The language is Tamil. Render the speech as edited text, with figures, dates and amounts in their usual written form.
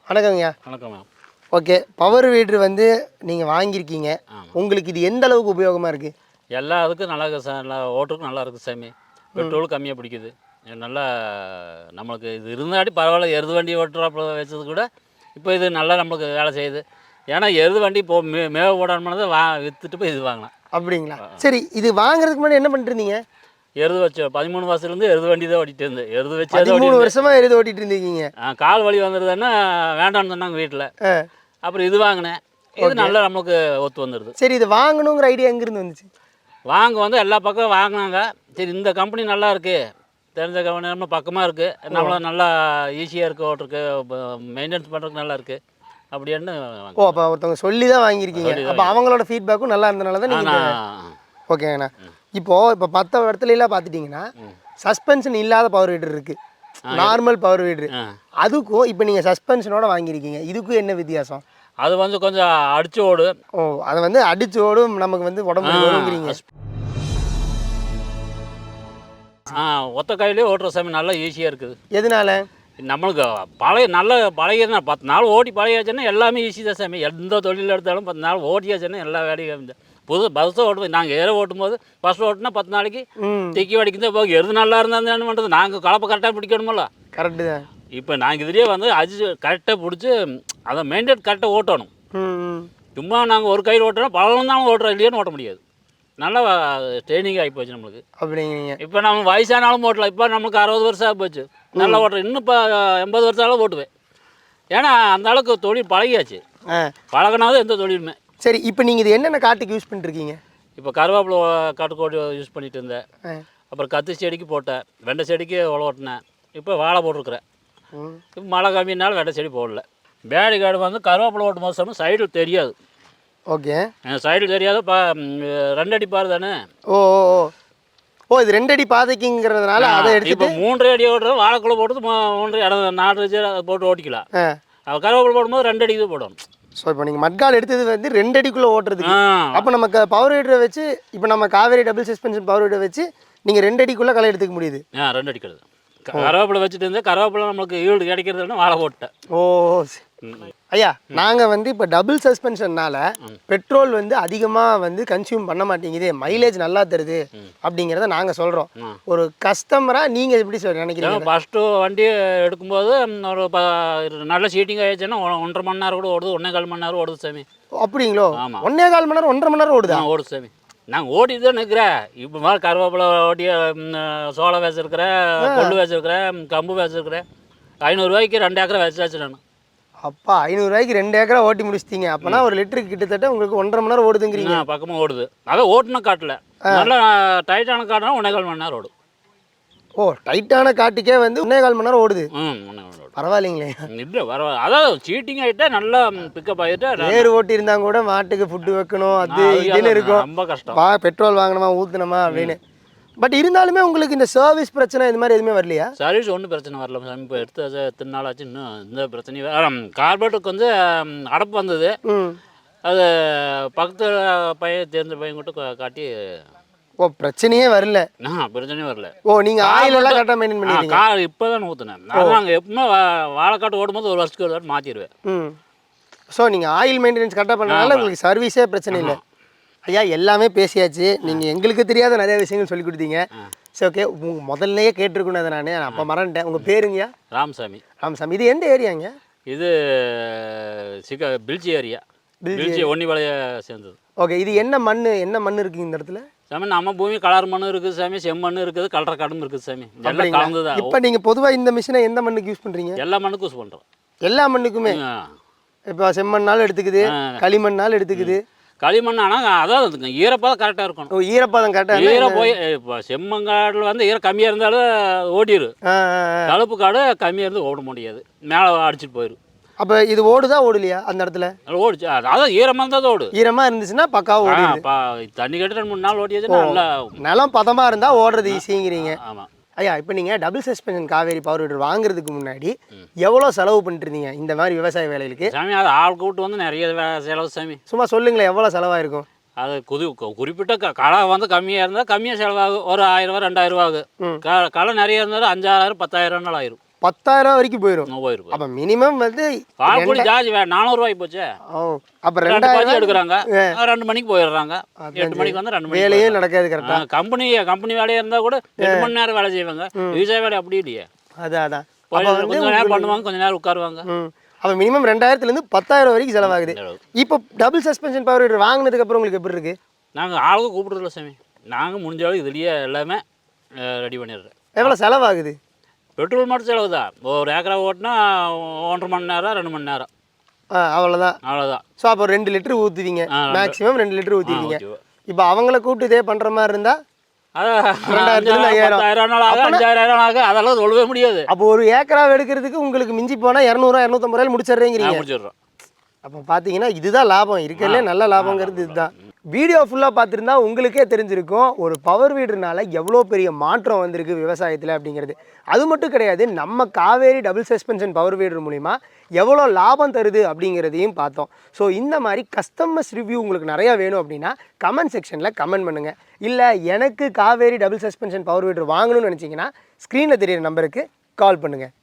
வணக்கங்கய்யா. வணக்கம் மேம். ஓகே, பவர் வீடர் வந்து நீங்கள் வாங்கியிருக்கீங்க. உங்களுக்கு இது எந்த அளவுக்கு உபயோகமாக இருக்குது? எல்லா இதுக்கும் நல்லா இருக்குது சார். நல்லா ஓட்டுக்கும் நல்லா இருக்குது சாமி. பெட்ரோல் கம்மியாக பிடிக்குது. நல்லா நம்மளுக்கு இது இருந்தாடி பரவாயில்ல. எருது வண்டி ஓட்டுறாப்புல வச்சது கூட இப்போ இது நல்லா நம்மளுக்கு வேலை செய்யுது. ஏன்னா எருது வண்டி இப்போ மேவ போடாமல் விற்றுட்டு போய் இது வாங்கினேன். அப்படிங்களா? சரி, இது வாங்குறதுக்கு முன்னாடி என்ன பண்ணிருந்தீங்க? எருது வச்சு 13 வருஷத்துலேருந்து எருது வண்டி தான் ஓட்டிகிட்டு இருந்தேன். எருது வச்சு 13 வருஷமாக எருது ஓட்டிகிட்டு இருந்தீங்க? கால் வலி வந்துடுதுன்னா வேண்டான்னு சொன்னாங்க வீட்டில். அப்புறம் இது வாங்கினேன். இது நல்லா நம்மளுக்கு ஒத்து வந்துடுது. சரி, இது வாங்கணுங்கிற ஐடியா எங்கேருந்து வந்துச்சு? வாங்க வந்து எல்லா பக்கம் வாங்கினாங்க. சரி, இந்த கம்பெனி நல்லா இருக்குது, தெரிஞ்ச கம்பெனி நம்ம பக்கமாக இருக்குது, நம்மள நல்லா ஈஸியாக இருக்குது, ஓட்டுருக்கு, மெயின்டெனன்ஸ் பண்ணுறதுக்கு நல்லா இருக்குது அப்படின்னு. ஓ, அப்போ ஒருத்தவங்க சொல்லி தான் வாங்கியிருக்கீங்க. அப்போ அவங்களோட ஃபீட்பேக்கும் நல்லா இருந்தனால தான் நீங்கள். ஓகேங்கண்ணா. இப்போ மற்ற இடத்துலலாம் பார்த்துட்டிங்கன்னா சஸ்பென்ஷன் இல்லாத பவர் வீடர் இருக்குது, நார்மல் பவர் வீடர். அதுக்கும் இப்போ நீங்கள் சஸ்பென்ஷனோட வாங்கியிருக்கீங்க, இதுக்கும் என்ன வித்தியாசம்? அது வந்து கொஞ்சம் அடிச்சு ஓடும். ஓ, அதை வந்து அடிச்சு ஓடும், நமக்கு வந்து உடம்பு வருங்கிறீங்க. ஒத்த கையிலே ஓட்டுற சாமி நல்லா ஈஸியாக இருக்குது. எதனால? நம்மளுக்கு நல்ல பழகினா 10 நாள் ஓட்டி பழகியாச்சுன்னா எல்லாமே ஈஸி தான் சாமி. எந்த தொழில் எடுத்தாலும் 10 நாள் ஓட்டியாச்சுன்னா எல்லா வேலையும். பஸ்ஸை ஓட்டுவோம் நாங்கள், ஏற ஓட்டும் போது ஃபஸ்ட் ஓட்டுனா 10 நாளைக்கு திக்கி வடிக்குது போக. எது நல்லா இருந்தால் என்ன பண்ணுறது, நாங்கள் கலப்பை கரெக்டாக பிடிக்கணுமில்ல. கரெக்டு தான். இப்போ நாங்கள் இதுலேயே வந்து கரெக்டாக பிடிச்சி அதை மெயின்டைன் கரெக்டாக ஓட்டணும். சும்மா நாங்கள் ஒரு கையில் ஓட்டுறோம், பழம் தான் ஓட்டுறோம், இல்லையான்னு ஓட்ட முடியாது. நல்லா ட்ரைனிங் ஆகி போச்சு நம்மளுக்கு. அப்படிங்க. இப்போ நம்ம வயசானாலும் ஓட்டலாம். இப்போ நம்மளுக்கு 60 வருஷம் ஆகி போச்சு, நல்லா ஓட்டுறோம். இன்னும் இப்போ 80 வருஷம் ஓட்டுவேன். ஏன்னா அந்த அளவுக்கு தொழில் பழகியாச்சு. பழகினாவது எந்த தொழிலுமே. சரி, இப்போ நீங்கள் இது என்னென்ன காட்டுக்கு யூஸ் பண்ணிருக்கீங்க? இப்போ கருவேப்பிலை காட்டுக்கோடி யூஸ் பண்ணிட்டு இருந்தேன். அப்புறம் கத்தி செடிக்கு போட்டேன், வெண்டை செடிக்கு ஓட்டினேன். இப்போ வாழை போட்டிருக்கிறேன். இப்போ மழை கம்மினாலும் வெண்டை செடி போடல. பேடி காடு வந்து கருவேப்பிலை ஓட்டும் போது சைடு தெரியாது. ஓகே, சைடு தெரியாது. 2 அடி பாரு தானே. ஓ ஓ ஓ, இது 2 அடி பாதைக்குங்கிறதுனால அதை எடுத்து இப்போ 3 அடி ஓட்டுறது. வாழைக்குள்ள போட்டு 4 போட்டு ஓட்டிக்கலாம். கருவேப்பிலை போடும்போது 2 அடிக்கு போடணும். ஸோ இப்போ நீங்கள் மட்கால் எடுத்தது வந்து 2 அடிக்குள்ளே ஓட்டுறதுக்கு. அப்போ நமக்கு பவர் வீடரை வச்சு, இப்போ நம்ம காவேரி டபுள் சஸ்பென்ஷன் பவர் வீடரை வச்சு நீங்கள் 2 அடிக்குள்ளே களை எடுத்துக்க முடியுது. 2 அடிக்கிறது. கருவேப்பிலை வச்சுட்டு இருந்தால் கருவேப்பிலை நம்மளுக்கு ஈல்டு கிடைக்கிறதுன்னு வாழை போட்டேன். ஓ ஐயா, நாங்கள் வந்து இப்போ டபுள் சஸ்பென்ஷன்னால பெட்ரோல் வந்து அதிகமாக வந்து கன்சியூம் பண்ண மாட்டேங்குது, மைலேஜ் நல்லா தருது அப்படிங்கிறத நாங்கள் சொல்கிறோம். ஒரு கஸ்டமராக நீங்கள் எப்படி நினைக்கிறீங்க? ஃபஸ்ட்டு வண்டி எடுக்கும்போது ஒரு நல்ல சீட்டிங் ஆயிடுச்சுன்னா 1.5 மணி நேரம் கூட ஓடுது, 1.25 மணி நேரம் ஓடுது சாமி. அப்படிங்களோ? 1.25 மணி நேரம் 1.5 மணி நேரம் ஓடுதா? ஓடுது சாமி. நாங்கள் ஓட்டிட்டு தான் நிற்கிறேன். இப்போ மாதிரி கருவேப்பிலை ஓட்டி சோளம் வச்சுருக்கிறேன், கொள்ளு வச்சுருக்கிறேன், கம்பு வச்சுருக்கிறேன். 500 ரூபாய்க்கு 2 ஏக்கரை வச்சாச்சு நான். அப்பா, 500 ரூபாய்க்கு 2 ஏக்கரா ஓட்டி முடிச்சிட்டீங்க. அப்போனா ஒரு லிட்டருக்கு கிட்டத்தட்ட உங்களுக்கு 1.5 மணி நேரம் ஓடுதுங்கிறீங்க. பக்கமாக ஓடுது. அதான் ஓட்டுன காட்டில் நல்லா டைட்டான காட்டுனா 1.25 மணி நேரம் ஓடும். ஓ, டைட்டான காட்டுக்கே வந்து 1.25 மணி நேரம் ஓடுது. 1.25 ஓடும். பரவாயில்லைங்களே. இல்லை பரவாயில்ல. அதாவது சீட்டிங் ஆகிட்டா நல்லா பிக்கப் ஆகிட்டு. ஏறு ஓட்டி இருந்தால் கூட மாட்டுக்கு ஃபுட்டு வைக்கணும், அது இதுன்னு இருக்கும். ரொம்ப கஷ்டம். பெட்ரோல் வாங்கணுமா, ஊற்றணுமா அப்படின்னு. பட் இருந்தாலுமே உங்களுக்கு இந்த சர்வீஸ் பிரச்சனை இது மாதிரி எதுவுமே வரலையா? சர்வீஸ் ஒன்றும் பிரச்சனை வரல சாமி. இப்போ எடுத்து எத்தனை நாள் ஆச்சு, இன்னும் இந்த பிரச்சனையும். கார்பரேட்டுக்கு வந்து அடப்பு வந்தது. அது பக்கத்து பையன் தெரிஞ்ச பையன் கூட காட்டி. ஓ, பிரச்சனையே வரல? பிரச்சனையே வரல. ஓ, நீங்கள் ஆயில் எல்லாம் கரெக்டாக மெயின்டைன் பண்ணிருக்கீங்க? கார் இப்போ தான் ஊற்றுனேன். நாங்கள் எப்பவுமே வாழைக்காட்டு ஓடும்போது ஒரு வருஷத்துக்கு ஒரு வாட்டி மாற்றிடுவேன். ஸோ நீங்கள் ஆயில் மெயின்டெனன்ஸ் கரெக்டாக பண்ணுறதுனால உங்களுக்கு சர்வீஸே பிரச்சனை இல்லை. ஐயா, எல்லாமே பேசியாச்சு. நீங்கள் எங்களுக்கு தெரியாத நிறைய விஷயங்கள் சொல்லி கொடுத்தீங்க. சரி, ஓகே. முதல்லையே கேட்டிருக்கணும் அதை நான் அப்போ மறந்துட்டேன். உங்கள் பேருங்கய்யா? ராமசாமி. ராமசாமி. இது எந்த ஏரியாங்க? இது பில்ச்சி ஏரியா. பில்ச்சி ஒன்னிவளைய சேர்ந்தது. ஓகே, இது என்ன மண் இருக்குங்க இந்த இடத்துல? சாமி நம்ம பூமி கலர் மண்ணு இருக்குது சாமி, செம்மண் இருக்குது, கலர் கடும் இருக்குது சாமி. எல்லாம் கலந்துதான். இப்போ நீங்கள் பொதுவாக இந்த மிஷினை எந்த மண்ணுக்கு யூஸ் பண்ணுறீங்க? எல்லா மண்ணுக்கும் யூஸ் பண்ணுறோம். எல்லா மண்ணுக்குமே? இப்போ செம்மண்ணாலும் எடுத்துக்குது, களிமண்ணாலும் எடுத்துக்குது. களிமண் ஆனால் அதாவது ஈரப்பதம் கரெக்டாக இருக்கணும். ஓ, ஈரப்பதம் கரெக்டாக. ஈரம் போய் இப்போ செம்மங்காடில் வந்து ஈரம் கம்மியாக இருந்தாலும் ஓடிடும். கலப்பு காடு கம்மியாக இருந்து ஓட முடியாது, மேலே அடிச்சுட்டு போயிடும். அப்போ இது ஓடுதா ஓடலையா அந்த இடத்துல? ஓடிச்சு. அதான் ஈரமாக இருந்தால் ஓடு. ஈரமாக இருந்துச்சுன்னா பக்காவாக ஓடும். தண்ணி கட்டி 2-3 நாள் ஓட்டியாச்சுன்னா நல்லா நிலம் பதமாக இருந்தால் ஓடுறது ஈஸிங்கிறீங்க. ஆமாம். ஐயா, இப்போ நீங்கள் டபுள் சஸ்பென்ஷன் காவேரி பவர் வீடர் வாங்குறதுக்கு முன்னாடி எவ்வளோ செலவு பண்ணிட்டு இருந்தீங்க இந்த மாதிரி விவசாய வேலைகளுக்கு? சாமி அது ஆள் கூட்டு வந்து நிறைய செலவு சாமி. சும்மா சொல்லுங்களேன், எவ்வளோ செலவாயிருக்கும்? அது குறிப்பிட்ட களை வந்து கம்மியாக இருந்தால் கம்மியாக செலவாகும். ஒரு 1000 ரூபா 2000 ரூபா ஆகும். களை நிறைய இருந்தாலும் 5000 10,000 ஆயிரும். 10,000 வரைக்கும் போயிடும். போயிருக்கும். அப்போ மினிமம் வந்து கால்குடி சார்ஜ் 400 போச்சு. அப்போ 2 எடுக்கிறாங்க, 2 மணிக்கு போயிடுறாங்க, 8 மணிக்கு வந்து 2 மணி வேலையும் நடக்காது கரெக்டாக. கம்பெனி வேலையாக இருந்தால் கூட 8 மணி நேரம் வேலை செய்வாங்க. விவசாய வேலை அப்படி இல்லையே. அதான் கொஞ்சம் நேரம் பண்ணுவாங்க, கொஞ்சம் நேரம் உட்காருவாங்க. அப்போ மினிமம் 2,000லேருந்து 10,000 வரைக்கும் செலவாகுது. இப்போ டபுள் சஸ்பென்ஷன் பவர் வீடர் வாங்கினதுக்கப்புறம் உங்களுக்கு எப்படி இருக்குது? நாங்கள் ஆளுக்கு கூப்பிடுறதில்ல சாமி. நாங்கள் முடிஞ்ச அளவுக்கு இதுலேயே எல்லாமே ரெடி பண்ணிடுறோம். எவ்வளோ செலவாகுது? பெட்ரோல் மட்டும் செலவு தான். ஒரு ஏக்கரா ஓட்டினா 1.5 மணி நேரம் 2 மணி நேரம், அவ்வளோதான். ஸோ அப்போ 2 லிட்டர் ஊற்றுவீங்க, மேக்ஸிமம் 2 லிட்டர் ஊற்றிடுவீங்க. இப்போ அவங்கள கூப்பிட்டு இதே பண்ணுற மாதிரி இருந்தால் 5,000 ஆகும். அதெல்லாம் சொல்லவே முடியாது. அப்போ ஒரு ஏக்கரா எடுக்கிறதுக்கு உங்களுக்கு மிஞ்சி போனால் 200-250 முடிச்சிடுறீங்க. முடிச்சிடுறோம். அப்போ பார்த்தீங்கன்னா இதுதான் லாபம், இருக்கிறதுலே நல்ல லாபங்கிறது இதுதான். வீடியோ ஃபுல்லாக பார்த்துருந்தா உங்களுக்கே தெரிஞ்சிருக்கும் ஒரு பவர் வீடர்னால எவ்வளோ பெரிய மாற்றம் வந்திருக்கு விவசாயத்தில் அப்படிங்கிறது. அது மட்டும் கிடையாது, நம்ம காவேரி டபுள் சஸ்பென்ஷன் பவர் வீடர் மூலிமா எவ்வளோ லாபம் தருது அப்படிங்கிறதையும் பார்த்தோம். ஸோ இந்த மாதிரி கஸ்டமர்ஸ் ரிவ்யூ உங்களுக்கு நிறையா வேணும் அப்படின்னா கமெண்ட் செக்ஷனில் கமெண்ட் பண்ணுங்கள். இல்லை எனக்கு காவேரி டபுள் சஸ்பென்ஷன் பவர் வீடர் வாங்கணும்னு நினச்சிங்கன்னா ஸ்க்ரீனில் தெரியிற நம்பருக்கு கால் பண்ணுங்கள்.